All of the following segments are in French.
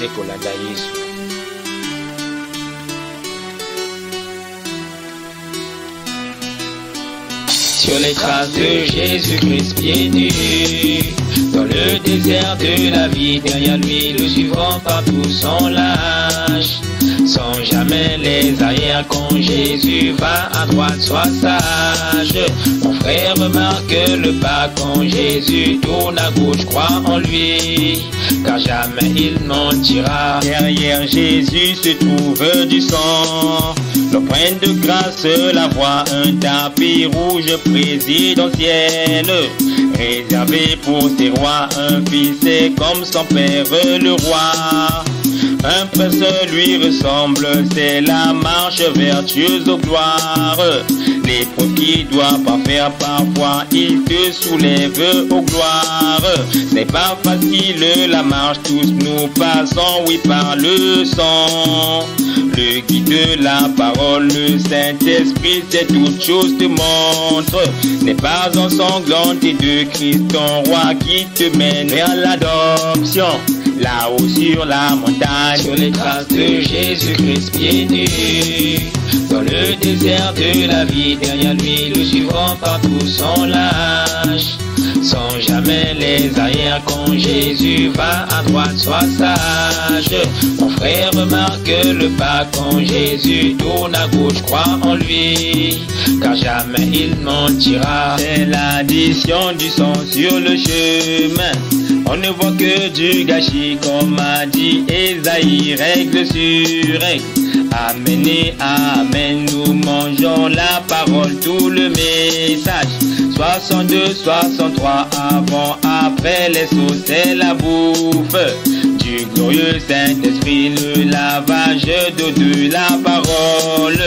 c'est Kolanda Yesu. Sur les traces de Jésus-Christ pieds nus, dans le désert de la vie, derrière lui le suivant partout sans lâche, sans jamais les arrières. Quand Jésus va à droite, sois sage. Mon frère remarque le pas quand Jésus tourne à gauche, crois en lui, car jamais il mentira. Derrière Jésus se trouve du sang, l'empreinte de grâce, la voix, un tapis rouge présidentiel, réservé pour ses rois. Un fils est comme son père le roi, un prince lui ressemble, c'est la marche vertueuse aux gloires. L'épreuve qui doit pas faire parfois, il te soulève aux gloires. C'est pas facile la marche, tous nous passons, oui, par le sang. Le guide de la parole, le Saint-Esprit, c'est toute chose te montre. N'est pas ensanglanté de Christ, ton roi qui te mène vers l'adoption. Là-haut sur la montagne, sur les traces de Jésus-Christ pieds nus, dans le désert de la vie, derrière lui le suivant partout sans lâche, sans jamais les arrières. Quand Jésus va à droite, sois sage. Mon frère remarque le pas quand Jésus tourne à gauche, crois en lui, car jamais il mentira. C'est l'addition du sang sur le chemin, on ne voit que du gâchis, comme a dit Esaïe, règle sur règle. Amen et amen, nous mangeons la parole, tout le message. 62, 63, avant, après les sauces, c'est la bouffe du glorieux Saint-Esprit, le lavage d'eau de la parole.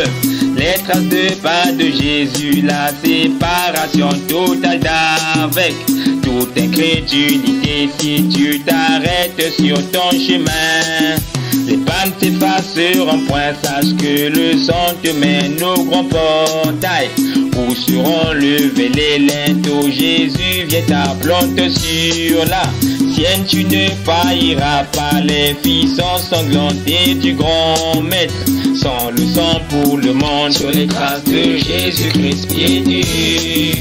Les traces de pas de Jésus, la séparation totale d'avec toute incrédulité. Si tu t'arrêtes sur ton chemin, les pannes s'effaceront point. Sache que le sang te mène au grand portail, où seront levés les linteaux. Jésus vient ta plante sur la sienne, tu ne failliras pas. Les filles sont sanglantées du grand maître, sans le sang pour le monde. Sur les traces de Jésus-Christ pieds nus,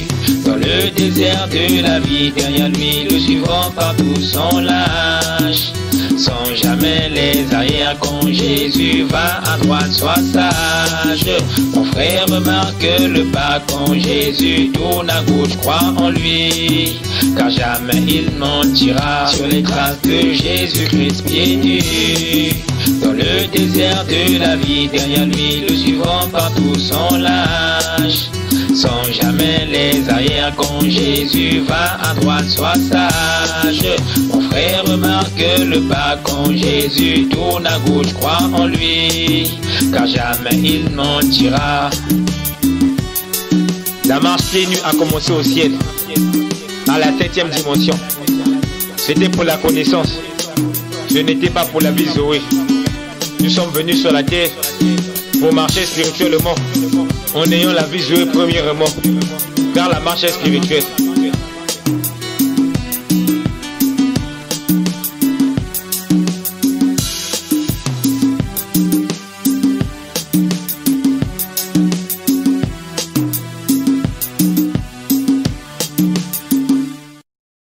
dans le désert de la vie, derrière lui le suivant partout sans lâche, sans jamais les arrières. Quand Jésus va à droite, sois sage. Mon frère remarque le pas quand Jésus tourne à gauche, crois en lui, car jamais il mentira. Sur les traces de Jésus-Christ pieds nus, dans le désert de la vie, derrière lui le suivant partout sans lâche, sans jamais les arrières. Quand Jésus va à droite, sois sage. Mon frère remarque le pas quand Jésus tourne à gauche, crois en lui, car jamais il mentira. La marche pieds nus a commencé au ciel, à la 7e dimension. C'était pour la connaissance, ce n'était pas pour la vie Zoé. Nous sommes venus sur la terre pour marcher spirituellement, en ayant la vie Zoé premièrement, car la marche est spirituelle.